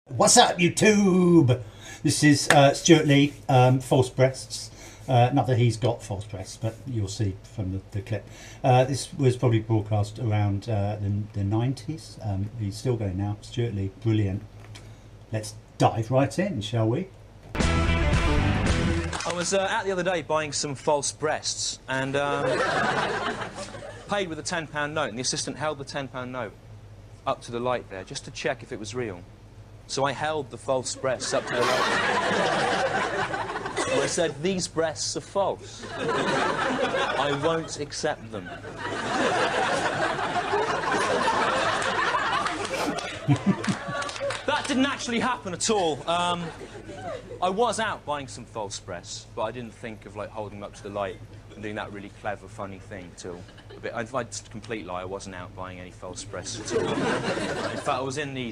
What's up, YouTube? This is Stewart Lee, False Breasts. Not that he's got false breasts, but you'll see from the clip. This was probably broadcast around the 90s. He's still going now. Stewart Lee, brilliant. Let's dive right in, shall we? I was out the other day buying some false breasts and paid with a £10 note, and the assistant held the £10 note up to the light there just to check if it was real. So I held the false breasts up to the light. And I said, "These breasts are false. I won't accept them." That didn't actually happen at all. I was out buying some false breasts, but I didn't think of like holding them up to the light and doing that really clever, funny thing till a bit. If I'd complete lie, I wasn't out buying any false breasts at all. In fact, I was in the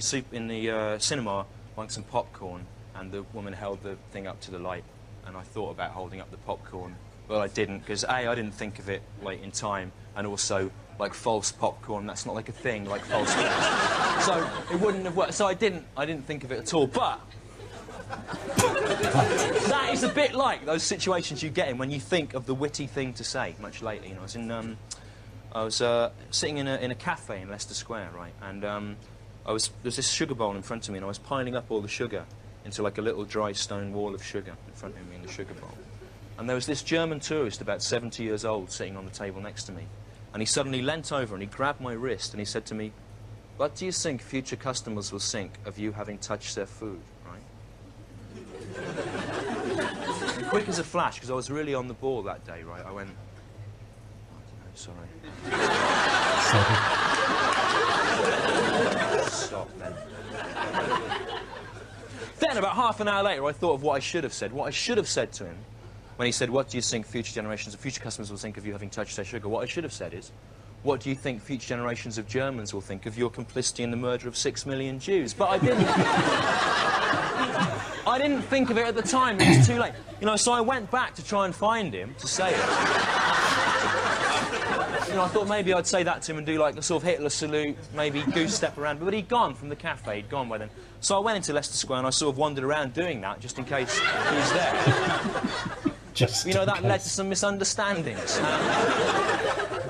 cinema buying some popcorn, and the woman held the thing up to the light, and I thought about holding up the popcorn, but I didn't because A, I didn't think of it like in time, and also like false popcorn, that's not like a thing like false breasts. So it wouldn't have worked. So I didn't think of it at all. But that is a bit like those situations you get in when you think of the witty thing to say much later. You know, I was sitting in a cafe in Leicester Square, right, and there's this sugar bowl in front of me, and I was piling up all the sugar into like a little dry stone wall of sugar in front of me in the sugar bowl. And there was this German tourist about 70 years old sitting on the table next to me, and he suddenly leant over and he grabbed my wrist and he said to me, "What do you think future customers will think of you having touched their food?" And quick as a flash, because I was really on the ball that day, right, I went, "I don't know, sorry." Stop then. Then, about half an hour later, I thought of what I should have said. What I should have said to him when he said, "What do you think future generations of future customers will think of you having touched their sugar?" What I should have said is, "What do you think future generations of Germans will think of your complicity in the murder of 6 million Jews?" But I didn't. I didn't think of it at the time. It was too late. You know, so I went back to try and find him to say it. You know, I thought maybe I'd say that to him and do like a sort of Hitler salute, maybe goose step around. But he'd gone from the cafe. He'd gone by then. So I went into Leicester Square and I sort of wandered around doing that just in case he was there. You know, that led to some misunderstandings.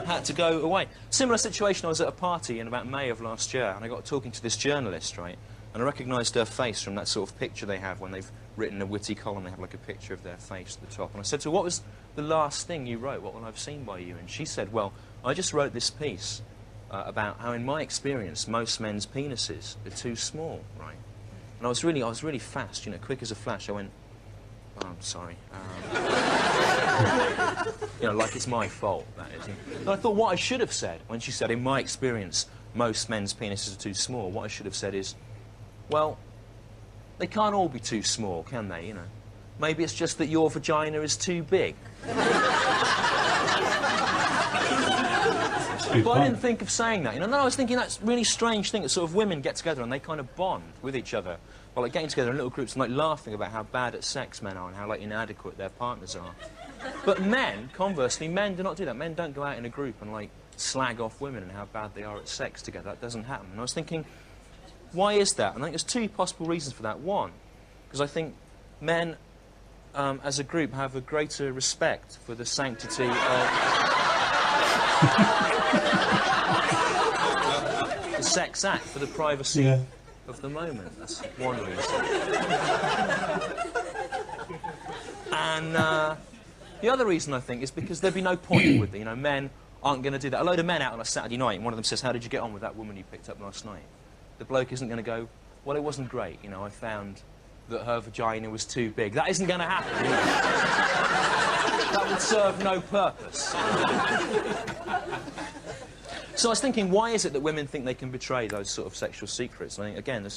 Had to go away. Similar situation, I was at a party in about May of last year, and I got talking to this journalist, right? And I recognised her face from that sort of picture they have when they've written a witty column. They have like a picture of their face at the top. And I said to her, "What was the last thing you wrote? What will I've seen by you?" And she said, "Well, I just wrote this piece about how, in my experience, most men's penises are too small, right?" And I was really fast, you know, quick as a flash. I went, "Oh, I'm sorry." You know, like it's my fault, that is. And I thought what I should have said when she said, "In my experience, most men's penises are too small," what I should have said is, "Well, they can't all be too small, can they, you know? Maybe it's just that your vagina is too big." But I didn't think of saying that, you know. And then I was thinking that's a really strange thing that sort of women get together and they kind of bond with each other by like getting together in little groups and like laughing about how bad at sex men are and how like inadequate their partners are. But men, conversely, men do not do that. Men don't go out in a group and like slag off women and how bad they are at sex together. That doesn't happen. And I was thinking, why is that? And I think there's two possible reasons for that. One, because I think men, as a group, have a greater respect for the sanctity of the sex act, for the privacy of the moment. That's one reason. And the other reason, I think, is because there'd be no point with it. You know, men aren't going to do that. A load of men out on a Saturday night, and one of them says, "How did you get on with that woman you picked up last night?" The bloke isn't going to go, "Well, it wasn't great, you know, I found that her vagina was too big." That isn't going to happen, you know. That would serve no purpose. So I was thinking, why is it that women think they can betray those sort of sexual secrets? And I think, again,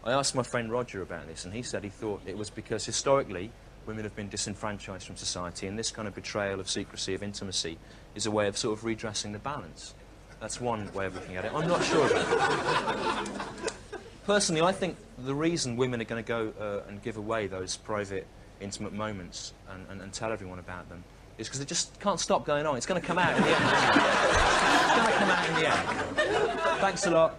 I asked my friend Roger about this, and he said he thought it was because historically women have been disenfranchised from society, and this kind of betrayal of secrecy, of intimacy, is a way of sort of redressing the balance. That's one way of looking at it. I'm not sure about it. Personally, I think the reason women are going to go and give away those private, intimate moments and tell everyone about them is because they just can't stop going on. It's going to come out in the end. It's going to come out in the end. Thanks a lot.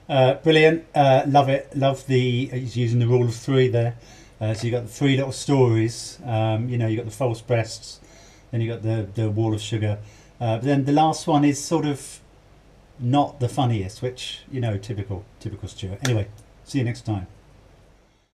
Brilliant. Love it. Love he's using the rule of three there. So you got the three little stories. You know, you got the false breasts, then you got the wall of sugar. But then the last one is sort of not the funniest, which, you know, typical Stewart. Anyway, see you next time.